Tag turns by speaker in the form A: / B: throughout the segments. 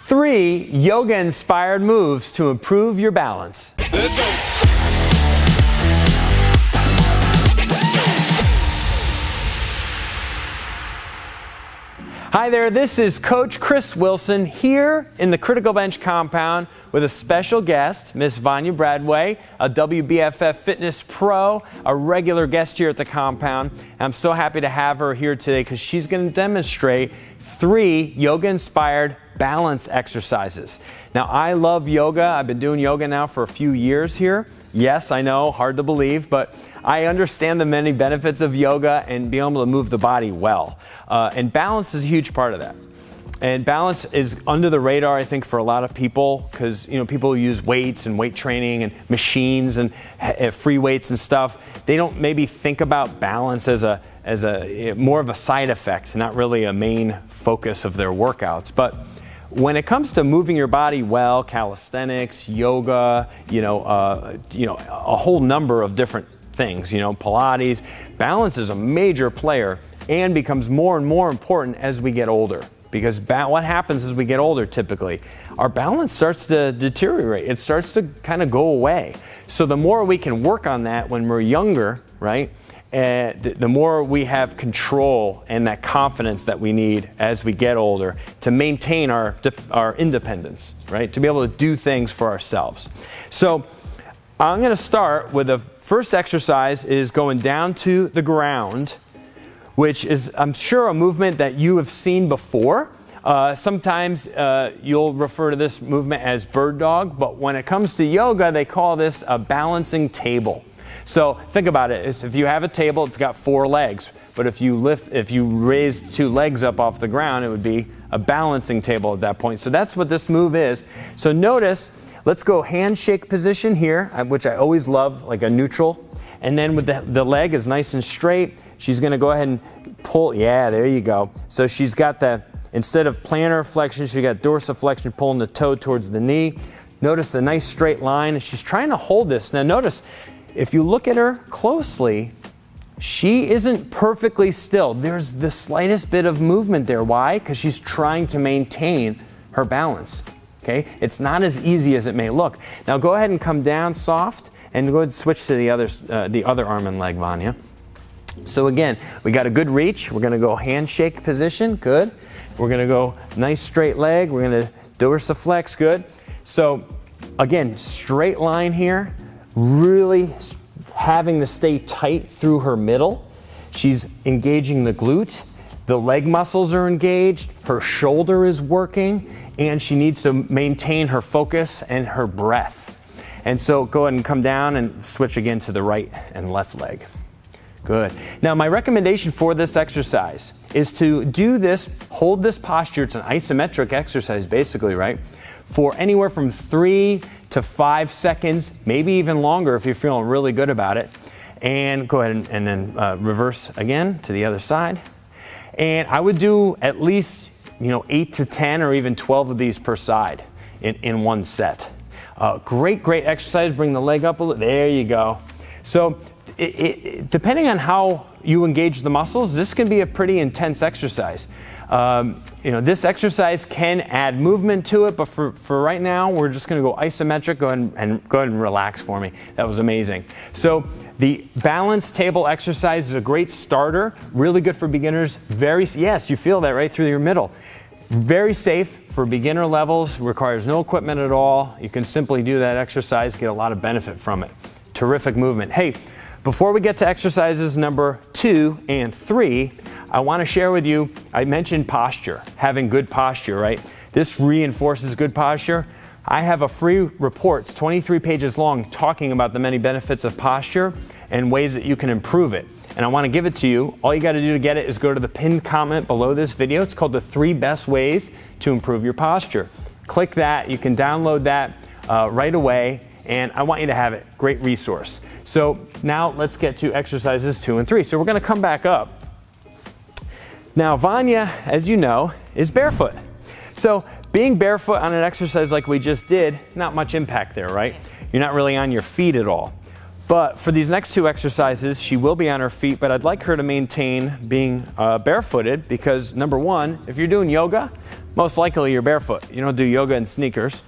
A: 3 yoga-inspired moves to improve your balance.
B: Let's go.
A: Hi there, this is Coach Chris Wilson here in the Criticalbench compound with a special guest, Miss Vania Bradway, a WBFF fitness pro, a regular guest here at the compound. I'm so happy to have her here today because she's going to demonstrate 3 yoga-inspired balance exercises. Now, I love yoga. I've been doing yoga now for a few years here. Yes, I know, hard to believe, but I understand the many benefits of yoga and being able to move the body well. And balance is a huge part of that. And balance is under the radar, I think, for a lot of people because, people use weights and weight training and machines and free weights and stuff. They don't maybe think about balance as a more of a side effect, not really a main focus of their workouts. But when it comes to moving your body well, calisthenics, yoga, a whole number of different things, Pilates, balance is a major player and becomes more and more important as we get older. Because what happens as we get older typically, our balance starts to deteriorate. It starts to kind of go away. So the more we can work on that when we're younger, right, the more we have control and that confidence that we need as we get older to maintain our independence, right, to be able to do things for ourselves. So I'm going to start with the first exercise is going down to the ground, which is, I'm sure, a movement that you have seen before. Sometimes you'll refer to this movement as bird dog, but when it comes to yoga, they call this a balancing table. So think about it. If you have a table, it's got 4 legs, but if you raise 2 legs up off the ground, it would be a balancing table at that point. So that's what this move is. So notice, let's go handshake position here, which I always love, like a neutral. And then with the leg is nice and straight, she's going to go ahead and pull. Yeah, there you go. So she's got instead of plantar flexion, she's got dorsiflexion, pulling the toe towards the knee. Notice the nice straight line, and she's trying to hold this. Now notice, if you look at her closely, she isn't perfectly still. There's the slightest bit of movement there. Why? Because she's trying to maintain her balance. Okay? It's not as easy as it may look. Now go ahead and come down soft. And go ahead and switch to the other arm and leg, Vania. So again, we got a good reach. We're going to go handshake position. Good. We're going to go nice straight leg. We're going to dorsiflex. Good. So again, straight line here. Really having to stay tight through her middle. She's engaging the glute. The leg muscles are engaged. Her shoulder is working. And she needs to maintain her focus and her breath. And so go ahead and come down and switch again to the right and left leg. Good. Now my recommendation for this exercise is to do this, hold this posture. It's an isometric exercise basically, right? For anywhere from 3 to 5 seconds, maybe even longer if you're feeling really good about it. And go ahead and then reverse again to the other side. And I would do at least 8 to 10 or even 12 of these per side in one set. Great exercise. Bring the leg up a little. There you go. So depending on how you engage the muscles, this can be a pretty intense exercise. This exercise can add movement to it, but for right now, we're just going to go isometric. Go ahead and relax for me. That was amazing. So the balance table exercise is a great starter. Really good for beginners. Yes, you feel that right through your middle. Very safe for beginner levels, requires no equipment at all. You can simply do that exercise, get a lot of benefit from it. Terrific movement. Hey, before we get to exercises number 2 and 3, I want to share with you, I mentioned posture, having good posture, right? This reinforces good posture. I have a free report, it's 23 pages long, talking about the many benefits of posture and ways that you can improve it. And I want to give it to you. All you got to do to get it is go to the pinned comment below this video. It's called the 3 best ways to improve your posture. Click that. You can download that right away. And I want you to have it. Great resource. So now let's get to exercises 2 and 3. So we're going to come back up. Now Vania, as you know, is barefoot. So being barefoot on an exercise like we just did, not much impact there, right? You're not really on your feet at all. But for these next 2 exercises, she will be on her feet, but I'd like her to maintain being barefooted because number 1, if you're doing yoga, most likely you're barefoot. You don't do yoga in sneakers.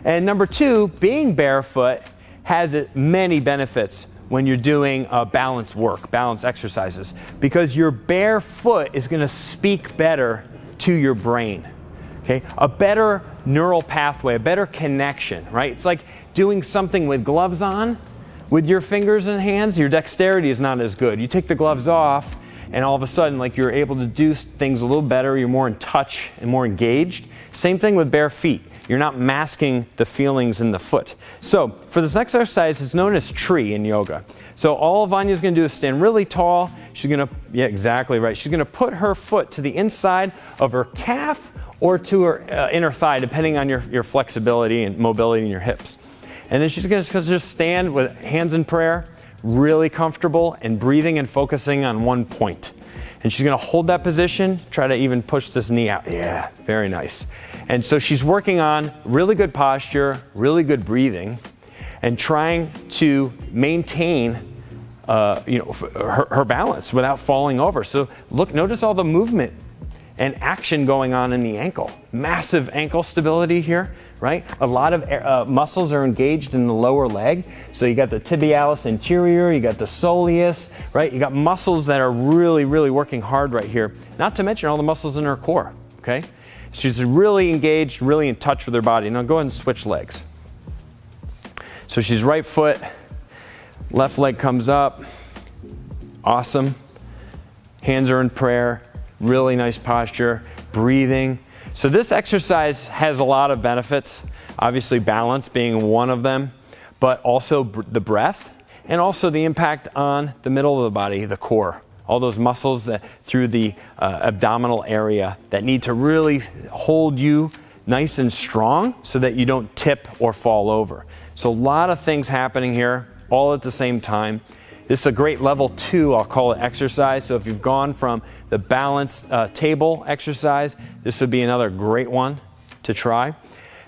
A: And number two, being barefoot has many benefits when you're doing balance work, balance exercises, because your bare foot is going to speak better to your brain. Okay, a better neural pathway, a better connection, right? It's like doing something with gloves on. With your fingers and hands, your dexterity is not as good. You take the gloves off, and all of a sudden, like, you're able to do things a little better. You're more in touch and more engaged. Same thing with bare feet. You're not masking the feelings in the foot. So for this exercise, it's known as tree in yoga. So all Vanya's going to do is stand really tall. She's going to, yeah, exactly right. She's going to put her foot to the inside of her calf or to her inner thigh, depending on your flexibility and mobility in your hips. And then she's going to just stand with hands in prayer, really comfortable, and breathing and focusing on one point. And she's going to hold that position, try to even push this knee out. Yeah, very nice. And so she's working on really good posture, really good breathing, and trying to maintain her balance without falling over. So look, notice all the movement and action going on in the ankle. Massive ankle stability here, right? A lot of muscles are engaged in the lower leg. So you got the tibialis anterior, you got the soleus, right? You got muscles that are really, really working hard right here. Not to mention all the muscles in her core, okay? She's really engaged, really in touch with her body. Now go ahead and switch legs. So she's right foot, left leg comes up. Awesome. Hands are in prayer. Really nice posture, breathing. So this exercise has a lot of benefits, obviously balance being one of them, but also the breath and also the impact on the middle of the body, the core, all those muscles that through the abdominal area that need to really hold you nice and strong so that you don't tip or fall over. So a lot of things happening here all at the same time. This is a great level 2, I'll call it, exercise. So if you've gone from the balance table exercise, this would be another great one to try.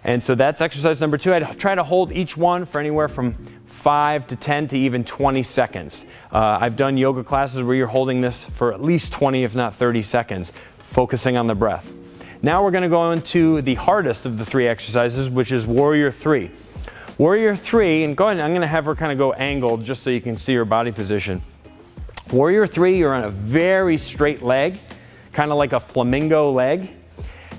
A: And so that's exercise number 2. I'd try to hold each one for anywhere from 5 to 10 to even 20 seconds. I've done yoga classes where you're holding this for at least 20, if not 30 seconds, focusing on the breath. Now we're going to go into the hardest of the 3 exercises, which is Warrior 3. Warrior 3, and go ahead, I'm going to have her kind of go angled just so you can see her body position. Warrior 3, you're on a very straight leg, kind of like a flamingo leg,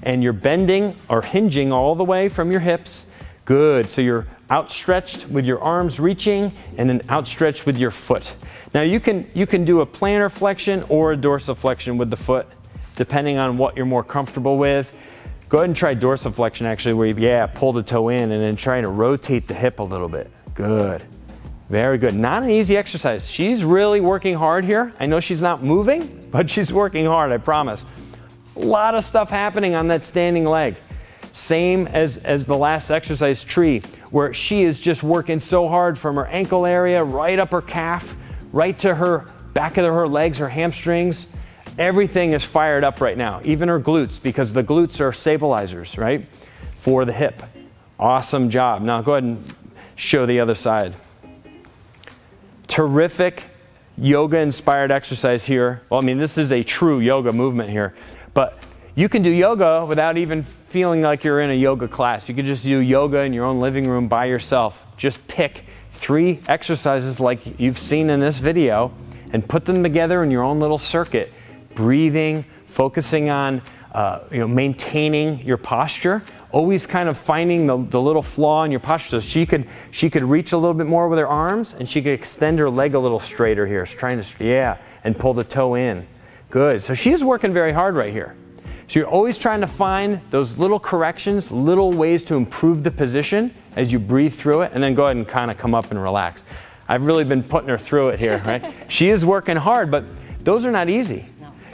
A: and you're bending or hinging all the way from your hips. Good, so you're outstretched with your arms reaching and then outstretched with your foot. Now you can do a plantar flexion or a dorsiflexion with the foot, depending on what you're more comfortable with. Go ahead and try dorsiflexion actually, where you, pull the toe in and then try to rotate the hip a little bit. Good. Very good. Not an easy exercise. She's really working hard here. I know she's not moving, but she's working hard, I promise. A lot of stuff happening on that standing leg. Same as the last exercise, tree, where she is just working so hard from her ankle area, right up her calf, right to her back of her legs, her hamstrings. Everything is fired up right now, even her glutes, because the glutes are stabilizers, right, for the hip. Awesome job. Now go ahead and show the other side. Terrific yoga-inspired exercise here. Well, I mean, this is a true yoga movement here, but you can do yoga without even feeling like you're in a yoga class. You can just do yoga in your own living room by yourself. Just pick 3 exercises like you've seen in this video and put them together in your own little circuit. Breathing, focusing on maintaining your posture, always kind of finding the little flaw in your posture. So she could reach a little bit more with her arms, and she could extend her leg a little straighter here. She's trying to, and pull the toe in. Good. So she is working very hard right here. So you're always trying to find those little corrections, little ways to improve the position as you breathe through it, and then go ahead and kind of come up and relax. I've really been putting her through it here, right? She is working hard, but those are not easy.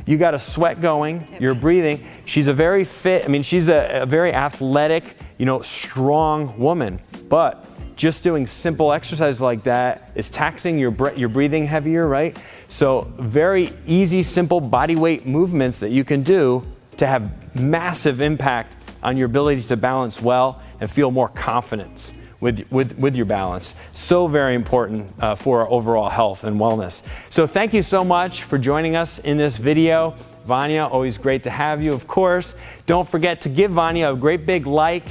A: You got a sweat going, you're breathing. She's a very fit, she's a very athletic, strong woman. But just doing simple exercises like that is taxing your breathing heavier, right? So very easy, simple body weight movements that you can do to have massive impact on your ability to balance well and feel more confidence with your balance. So very important for our overall health and wellness. So thank you so much for joining us in this video. Vania, always great to have you, of course. Don't forget to give Vania a great big like.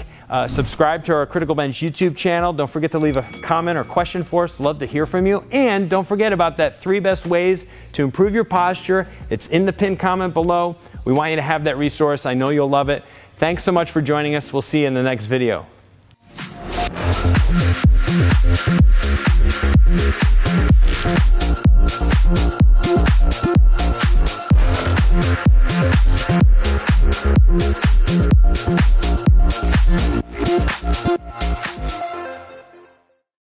A: Subscribe to our Criticalbench YouTube channel. Don't forget to leave a comment or question for us. Love to hear from you. And don't forget about that 3 best ways to improve your posture. It's in the pinned comment below. We want you to have that resource. I know you'll love it. Thanks so much for joining us. We'll see you in the next video.